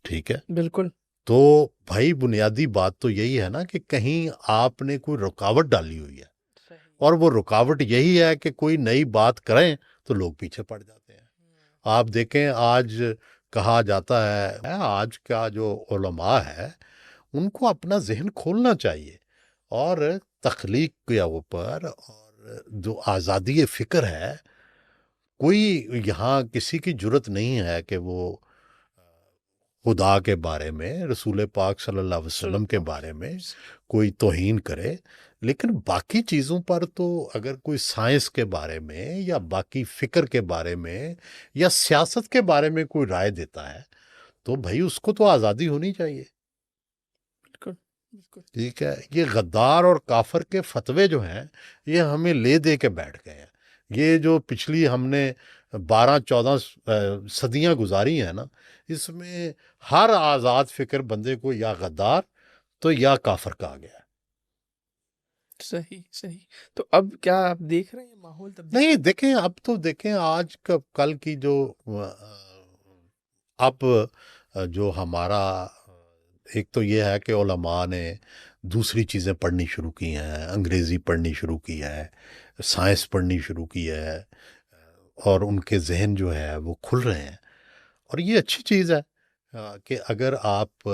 ٹھیک ہے. بالکل. تو بھائی بنیادی بات تو یہی ہے نا کہ کہیں آپ نے کوئی رکاوٹ ڈالی ہوئی ہے، اور وہ رکاوٹ یہی ہے کہ کوئی نئی بات کریں تو لوگ پیچھے پڑ جاتے ہیں. آپ دیکھیں آج کہا جاتا ہے، آج کا جو علماء ہے ان کو اپنا ذہن کھولنا چاہیے، اور تخلیق کے اوپر اور جو آزادی فکر ہے، کوئی یہاں کسی کی جرت نہیں ہے کہ وہ خدا کے بارے میں، رسول پاک صلی اللہ علیہ وسلم کے بارے میں کوئی توہین کرے. لیکن باقی چیزوں پر تو اگر کوئی سائنس کے بارے میں یا باقی فکر کے بارے میں یا سیاست کے بارے میں کوئی رائے دیتا ہے تو بھائی اس کو تو آزادی ہونی چاہیے. بالکل بالکل. ٹھیک ہے. یہ غدار اور کافر کے فتوے جو ہیں یہ ہمیں لے دے کے بیٹھ گئے ہیں. یہ جو پچھلی ہم نے 12-14 صدیاں گزاری ہیں نا، اس میں ہر آزاد فکر بندے کو یا غدار تو یا کافر کہا گیا. صحیح صحیح. تو اب کیا آپ دیکھ رہے ہیں ماحول تبدیل؟ نہیں دیکھیں، اب تو دیکھیں آج کل کی جو اب جو ہمارا ایک تو یہ ہے کہ علماء نے دوسری چیزیں پڑھنی شروع کی ہیں، انگریزی پڑھنی شروع کی ہے، سائنس پڑھنی شروع کی ہے، اور ان کے ذہن جو ہے وہ کھل رہے ہیں. اور یہ اچھی چیز ہے کہ اگر آپ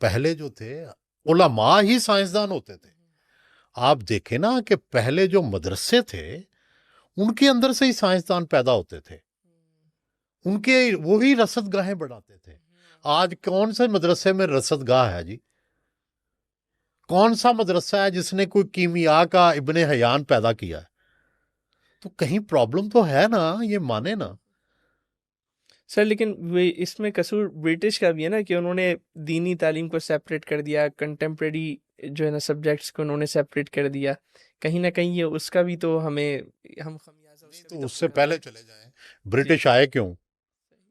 پہلے جو تھے علماء ہی سائنسدان ہوتے تھے. آپ دیکھیں نا کہ پہلے جو مدرسے تھے ان کے اندر سے ہی سائنسدان پیدا ہوتے تھے، ان کے وہی رصد گاہیں بڑھاتے تھے. آج کون سے مدرسے میں رصد گاہ ہے جی؟ کون سا مدرسہ ہے جس نے کوئی کیمیا کا ابن حیان پیدا کیا ہے؟ تو کہیں پرابلم تو ہے نا، یہ مانے نا. سر لیکن اس میں قصور برٹش کا بھی ہے نا کہ انہوں نے دینی تعلیم کو سیپریٹ کر دیا، کنٹمپریری جو ہے نا سبجیکٹس کو انہوں نے سیپریٹ کر دیا. کہیں نہ کہیں یہ اس کا بھی تو ہم خمیازہ تو اس سے پہلے چلے جائیں، برٹش آئے کیوں؟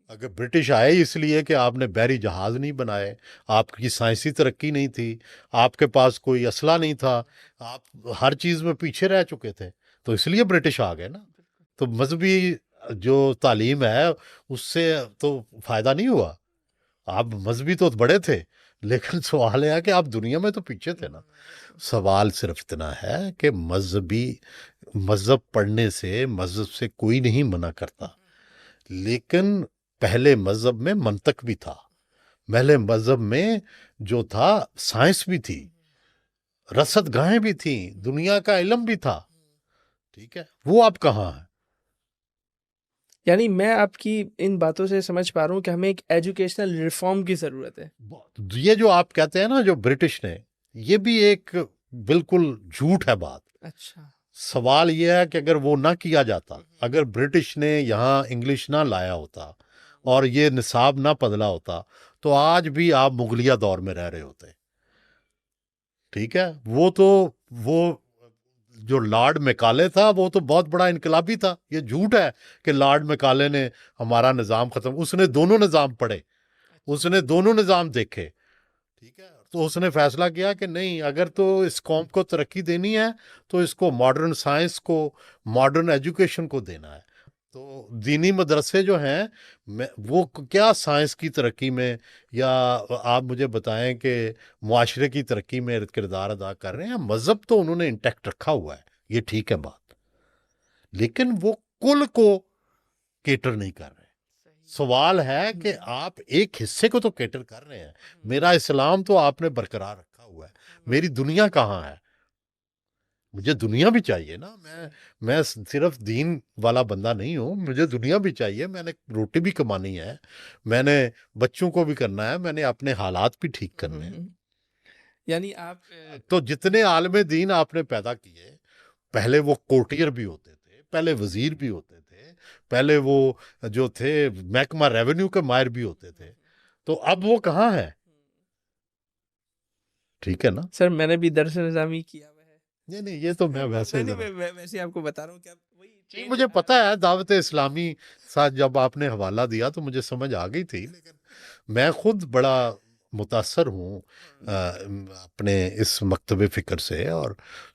اگر برٹش آئے اس لیے کہ آپ نے بحری جہاز نہیں بنائے، آپ کی سائنسی ترقی نہیں تھی، آپ کے پاس کوئی اسلحہ نہیں تھا، آپ ہر چیز میں پیچھے رہ چکے تھے، تو اس لیے برٹش آ گئے نا. تو مذہبی جو تعلیم ہے اس سے تو فائدہ نہیں ہوا. آپ مذہبی تو بڑے تھے، لیکن سوال یہ ہے کہ آپ دنیا میں تو پیچھے تھے نا. سوال صرف اتنا ہے کہ مذہب پڑھنے سے، مذہب سے کوئی نہیں منع کرتا، لیکن پہلے مذہب میں منطق بھی تھا، پہلے مذہب میں جو تھا سائنس بھی تھی، رصد گاہیں بھی تھیں، دنیا کا علم بھی تھا. ٹھیک ہے. وہ اب کہاں ہے؟ یعنی میں آپ کی ان باتوں سے سمجھ پا رہا ہوں کہ ہمیں ایک ایجوکیشنل ریفارم کی ضرورت ہے. یہ جو آپ کہتے ہیں نا جو برٹش نے، یہ بھی ایک بالکل جھوٹ ہے بات. اچھا. سوال یہ ہے کہ اگر وہ نہ کیا جاتا، اگر برٹش نے یہاں انگلش نہ لایا ہوتا اور یہ نصاب نہ بدلا ہوتا تو آج بھی آپ مغلیہ دور میں رہ رہے ہوتے. ٹھیک ہے. وہ جو لارڈ میکالے تھا وہ تو بہت بڑا انقلابی تھا. یہ جھوٹ ہے کہ لارڈ میکالے نے ہمارا نظام ختم، اس نے دونوں نظام پڑھے، اس نے دونوں نظام دیکھے. ٹھیک ہے. تو اس نے فیصلہ کیا کہ نہیں، اگر تو اس قوم کو ترقی دینی ہے تو اس کو ماڈرن سائنس کو، ماڈرن ایجوکیشن کو دینا ہے. تو دینی مدرسے جو ہیں وہ کیا سائنس کی ترقی میں، یا آپ مجھے بتائیں کہ معاشرے کی ترقی میں کردار ادا کر رہے ہیں؟ مذہب تو انہوں نے انٹیکٹ رکھا ہوا ہے، یہ ٹھیک ہے بات، لیکن وہ کل کو کیٹر نہیں کر رہے. سوال ہے کہ آپ ایک حصے کو تو کیٹر کر رہے ہیں. میرا اسلام تو آپ نے برقرار رکھا ہوا ہے، میری دنیا کہاں ہے؟ مجھے دنیا بھی چاہیے نا. میں صرف دین والا بندہ نہیں ہوں، مجھے دنیا بھی چاہیے. میں نے روٹی بھی کمانی ہے، میں نے بچوں کو بھی کرنا ہے، میں نے اپنے حالات بھی ٹھیک کرنے ہیں. یعنی آپ تو جتنے عالم دین آپ نے پیدا کیے، پہلے وہ کوٹیر بھی ہوتے تھے، پہلے وزیر بھی ہوتے تھے، پہلے وہ جو تھے محکمہ ریونیو کے ماہر بھی ہوتے تھے، تو اب وہ کہاں ہے؟ ٹھیک ہے نا. سر میں نے بھی درس نظامی کیا ہوا ہے. نہیں یہ تو میں ویسے ویسے آپ کو بتا رہا ہوں کہ نہیں، مجھے پتا ہے دعوت اسلامی ساتھ جب آپ نے حوالہ دیا تو مجھے سمجھ آ گئی تھی، لیکن میں خود بڑا متاثر ہوں اپنے اس مکتب فکر سے اور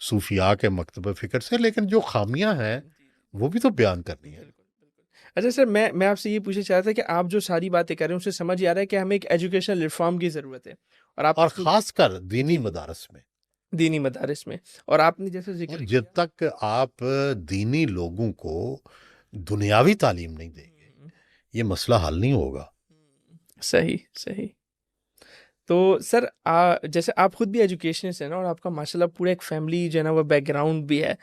صوفیاء کے مکتب فکر سے. لیکن جو خامیاں ہیں وہ بھی تو بیان کرنی ہے. بالکل بالکل. اچھا سر، میں آپ سے یہ پوچھنا چاہ رہا تھا کہ آپ جو ساری باتیں کر رہے ہیں اس سے سمجھ آ رہا ہے کہ ہمیں ایک ایجوکیشن ریفارم کی ضرورت ہے، اور آپ اور نے خاص کر دینی جی مدارس میں. دینی مدارس میں، اور آپ نے جیسے اور ذکر جب کیا. تک آپ دینی لوگوں کو دنیاوی تعلیم نہیں دیں گے ہم، یہ مسئلہ حل نہیں ہوگا. صحیح صحیح. تو سر جیسے آپ خود بھی ایجوکیشنسٹ ہیں نا، اور آپ کا ماشاء اللہ پورا ایک فیملی جو ہے نا وہ بیک گراؤنڈ بھی ہے.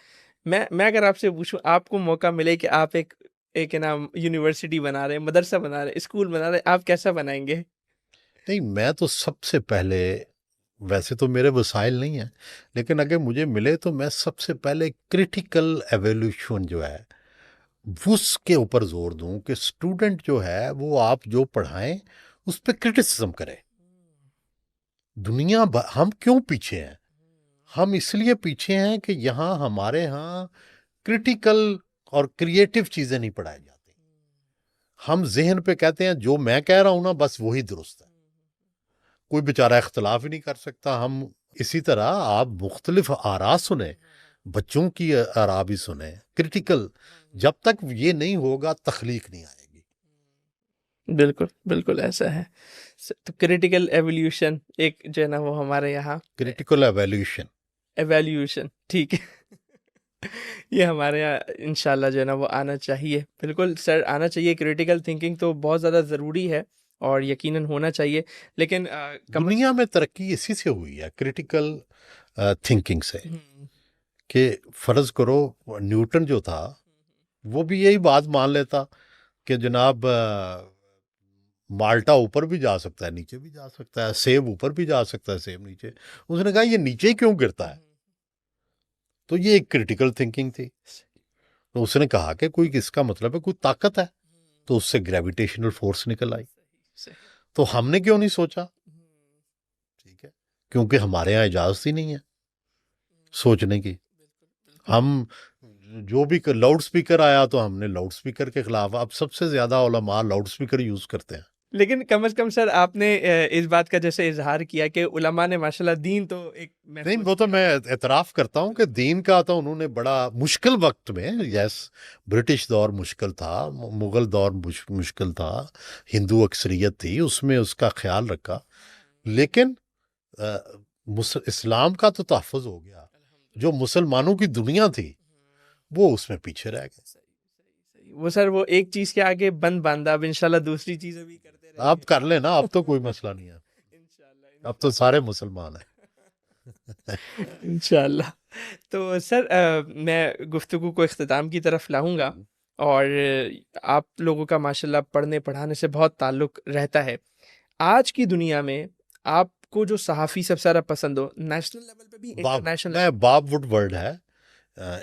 میں اگر آپ سے پوچھوں، آپ کو موقع ملے کہ آپ ایک ہے نا یونیورسٹی بنا رہے ہیں، مدرسہ بنا رہے ہیں، اسکول بنا رہے ہیں، آپ کیسا بنائیں گے؟ نہیں، میں تو سب سے پہلے، ویسے تو میرے وسائل نہیں ہیں، لیکن اگر مجھے ملے تو میں سب سے پہلے کریٹیکل ایویلیوشن جو ہے اس کے اوپر زور دوں کہ اسٹوڈنٹ جو ہے وہ آپ جو پڑھائیں اس پہ کرٹیسزم کرے. ہم کیوں پیچھے ہیں؟ ہم اس لیے پیچھے ہیں کہ یہاں ہمارے ہاں کرٹیکل اور کریٹیو چیزیں نہیں پڑھائی جاتی. ہم ذہن پہ کہتے ہیں جو میں کہہ رہا ہوں نا بس وہی درست ہے، کوئی بیچارہ اختلاف ہی نہیں کر سکتا. ہم اسی طرح آپ مختلف آراء سنیں، بچوں کی آراء بھی سنیں کریٹیکل. جب تک یہ نہیں ہوگا تخلیق نہیں آئے گی. بالکل بالکل ایسا ہے. تو کریٹیکل ایولیوشن ایک جو ہے نا وہ ہمارے یہاں کریٹیکل ایویلیوشن. ایویلیوشن، ٹھیک ہے. یہ ہمارے یہاں انشاءاللہ جو ہے نا وہ آنا چاہیے. بالکل سر، آنا چاہیے. کریٹیکل تھنکنگ تو بہت زیادہ ضروری ہے اور یقیناً ہونا چاہیے، لیکن دنیا میں ترقی اسی سے ہوئی ہے، کریٹیکل تھنکنگ سے. کہ فرض کرو نیوٹن جو تھا وہ بھی یہی بات مان لیتا کہ جناب مالٹا اوپر بھی جا سکتا ہے نیچے بھی جا سکتا ہے، سیب اوپر بھی جا سکتا ہے سیب نیچے. اس نے کہا یہ نیچے کیوں گرتا ہے؟ تو یہ ایک کریٹیکل تھنکنگ تھی. تو اس نے کہا کہ کوئی اس کا مطلب ہے کوئی طاقت ہے، تو اس سے گریویٹیشنل فورس نکل آئی. تو ہم نے کیوں نہیں سوچا؟ ٹھیک ہے، کیونکہ ہمارے یہاں اجازت ہی نہیں ہے سوچنے کی. ہم جو بھی لاؤڈ سپیکر آیا تو ہم نے لاؤڈ سپیکر کے خلاف. اب سب سے زیادہ علماء لاؤڈ سپیکر یوز کرتے ہیں. لیکن کم از کم سر آپ نے اس بات کا جیسے اظہار کیا کہ علماء نے ماشاءاللہ دین تو ایک نہیں، محفوظ وہ تو کیا. میں اعتراف کرتا ہوں کہ دین کا تو انہوں نے بڑا مشکل وقت میں، یس برٹش دور مشکل تھا، مغل دور مشکل تھا، ہندو اکثریت تھی اس میں، اس کا خیال رکھا. لیکن اسلام کا تو تحفظ ہو گیا. جو مسلمانوں کی دنیا تھی وہ اس میں پیچھے رہ گئے. صحیح. وہ سر وہ ایک چیز کے آگے بند باندھا، اب انشاءاللہ دوسری چیزیں بھی کرتے رہیں آپ گے. کر لیں نا، اب تو کوئی مسئلہ نہیں ہے، انشاءاللہ اب تو سارے مسلمان ہیں. انشاءاللہ. تو سر میں گفتگو کو اختتام کی طرف لاؤں گا، اور آپ لوگوں کا ماشاءاللہ پڑھنے پڑھانے سے بہت تعلق رہتا ہے. آج کی دنیا میں آپ کو جو صحافی سب سے زیادہ پسند ہو، نیشنل لیول پہ بھی انٹرنیشنل لیول باب وڈ ورڈ ہے،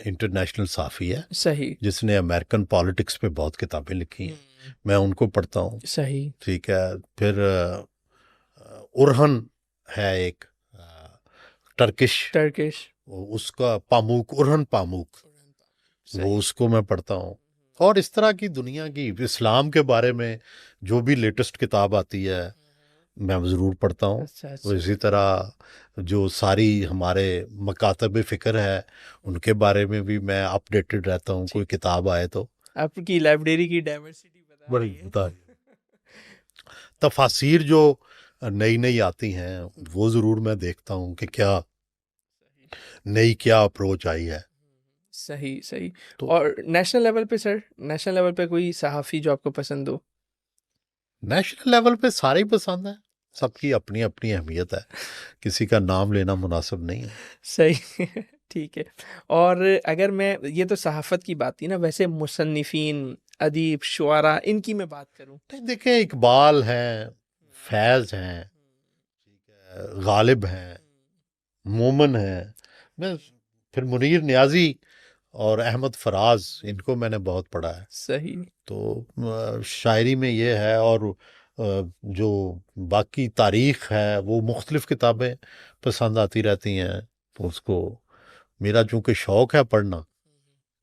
انٹرنیشنل صحافی ہے، پہ؟ صحیح جس نے امریکن پالیٹکس پہ بہت کتابیں لکھی ہیں، میں ان کو پڑھتا ہوں. صحیح. ٹھیک ہے. پھر ارہن ہے ایک ٹرکش، ٹرکش. اس کا پاموک، ارہن پاموک، وہ اس کو میں پڑھتا ہوں. اور اس طرح کی دنیا کی اسلام کے بارے میں جو بھی لیٹسٹ کتاب آتی ہے میں ضرور پڑھتا ہوں. اچھا تو اچھا. اسی طرح جو ساری ہمارے مکاتب فکر ہے ان کے بارے میں بھی میں اپ ڈیٹڈ رہتا ہوں. کوئی کتاب آئے تو آپ کی لائبریری کی ڈائیورسٹی بتا بڑی رہی ہے. بتا رہی ہے. تفاسیر جو نئی نئی آتی ہیں وہ ضرور میں دیکھتا ہوں کہ کیا نئی کیا اپروچ آئی ہے. صحیح صحیح. تو اور نیشنل لیول پہ سر، نیشنل لیول پہ کوئی صحافی جو آپ کو پسند ہو؟ نیشنل لیول پہ سارے ہی پسند ہیں، سب کی اپنی اپنی اہمیت ہے، کسی کا نام لینا مناسب نہیں ہے. صحیح. ٹھیک ہے. اور اگر میں، یہ تو صحافت کی بات تھی نا، ویسے مصنفین، ادیب، شعراء، ان کی میں بات کروں؟ دیکھیں اقبال ہیں، فیض ہیں، غالب ہیں، مومن ہیں، میں پھر منیر نیازی اور احمد فراز، ان کو میں نے بہت پڑھا ہے. صحیح. تو شاعری میں یہ ہے. اور جو باقی تاریخ ہے وہ مختلف کتابیں پسند آتی رہتی ہیں. تو اس کو میرا چونکہ شوق ہے پڑھنا،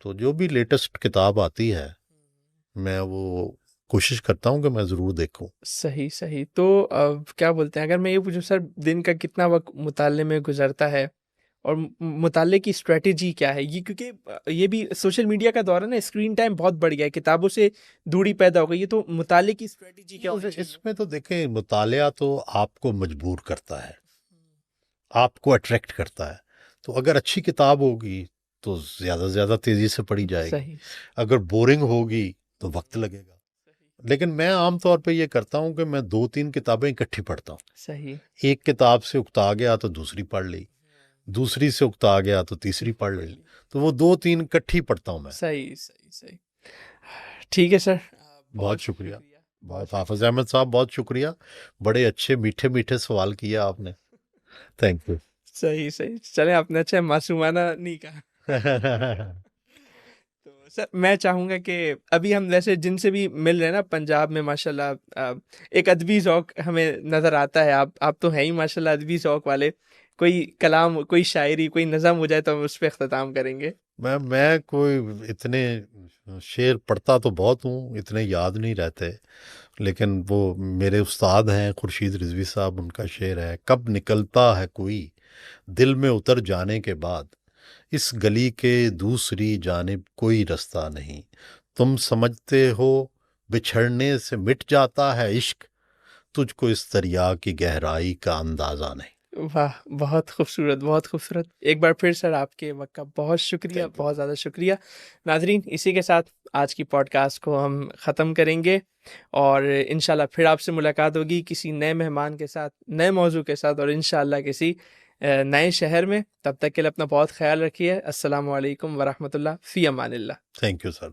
تو جو بھی لیٹسٹ کتاب آتی ہے میں وہ کوشش کرتا ہوں کہ میں ضرور دیکھوں. صحیح صحیح. تو کیا بولتے ہیں، اگر میں یہ پوچھوں سر، دن کا کتنا وقت مطالعے میں گزرتا ہے، اور مطالعے کی اسٹریٹجی کیا ہے؟ یہ کیونکہ یہ بھی سوشل میڈیا کا دور ہے نا، اسکرین ٹائم بہت بڑھ گیا ہے، کتابوں سے دوری پیدا ہو گئی ہے، تو مطالعے کی اسٹریٹجی کیا ہونی چاہیے؟ اس میں تو دیکھیں، مطالعہ تو آپ کو مجبور کرتا ہے، آپ کو اٹریکٹ کرتا ہے. تو اگر اچھی کتاب ہوگی تو زیادہ سے زیادہ تیزی سے پڑھی جائے گی. صحیح اگر بورنگ ہوگی تو وقت لگے گا. لیکن میں عام طور پہ یہ کرتا ہوں کہ میں 2-3 کتابیں اکٹھی پڑھتا ہوں. صحیح ایک کتاب سے اکتا گیا تو دوسری پڑھ لی، دوسری سے اکتا گیا تو تیسری پڑھ لی. تو وہ 2-3 اکٹھی پڑھتا ہوں میں. صحیح صحیح صحیح. ٹھیک ہے سر، بہت شکریہ. بہت حافظ احمد صاحب، بہت شکریہ. بڑے اچھے میٹھے میٹھے سوال کیے آپ نے. Thank you. صحیح صحیح. چلیں، آپ نے اچھا معصومانہ نہیں کہا. تو سر میں چاہوں گا کہ ابھی ہم ویسے جن سے بھی مل رہے ہیں نا پنجاب میں، ماشاء اللہ ایک ادبی ذوق ہمیں نظر آتا ہے. آپ تو ہیں ہی ماشاء اللہ ادبی ذوق والے. کوئی کلام، کوئی شاعری، کوئی نظم ہو جائے تو ہم اس پہ اختتام کریں گے. میں کوئی اتنے شعر پڑھتا تو بہت ہوں، اتنے یاد نہیں رہتے. لیکن وہ میرے استاد ہیں خورشید رضوی صاحب، ان کا شعر ہے: کب نکلتا ہے کوئی دل میں اتر جانے کے بعد، اس گلی کے دوسری جانب کوئی رستہ نہیں. تم سمجھتے ہو بچھڑنے سے مٹ جاتا ہے عشق، تجھ کو اس دریا کی گہرائی کا اندازہ نہیں. واہ، بہت خوبصورت، بہت خوبصورت. ایک بار پھر سر آپ کے وقت کا بہت شکریہ، Thank you. بہت زیادہ شکریہ. ناظرین، اسی کے ساتھ آج کی پوڈ کاسٹ کو ہم ختم کریں گے، اور انشاءاللہ پھر آپ سے ملاقات ہوگی کسی نئے مہمان کے ساتھ، نئے موضوع کے ساتھ، اور انشاءاللہ کسی نئے شہر میں. تب تک کے لیے اپنا بہت خیال رکھیے. السلام علیکم ورحمۃ اللہ، فی Aman Ullah. Thank you sir.